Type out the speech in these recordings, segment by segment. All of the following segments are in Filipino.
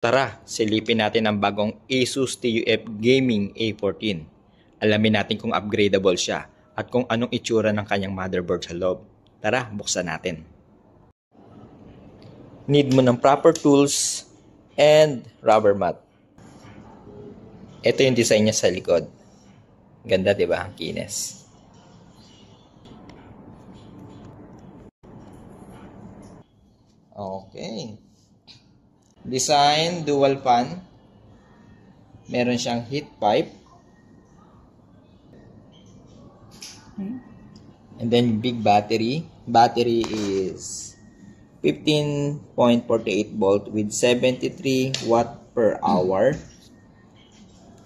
Tara, silipin natin ang bagong Asus TUF Gaming A14. Alamin natin kung upgradable siya at kung anong itsura ng kanyang motherboard sa loob. Tara, buksan natin. Need mo ng proper tools and rubber mat. Ito yung design niya sa likod. Ganda, di ba? Ang kinis. Okay. Design, dual fan. Meron siyang heat pipe. And then big battery. Battery is 15.48 volt with 73 watt per hour.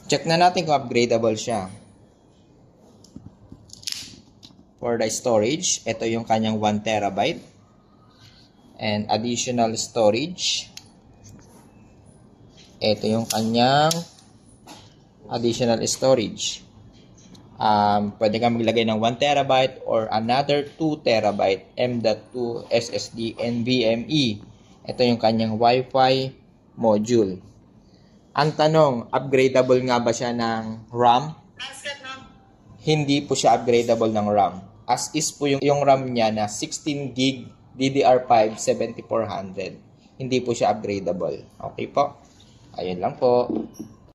Check na natin kung upgradable siya. For the storage, ito yung kanyang 1 terabyte. And additional storage, ito yung kanyang additional storage. Pwede kang maglagay ng 1 terabyte or another 2 terabyte M.2 SSD NVMe. Ito yung kanyang Wi-Fi module. Ang tanong, upgradable nga ba siya ng RAM? Hindi po siya upgradable ng RAM. As is po yung RAM niya na 16 gig DDR5 7400. Hindi po siya upgradable. Okay po? Ayun lang po.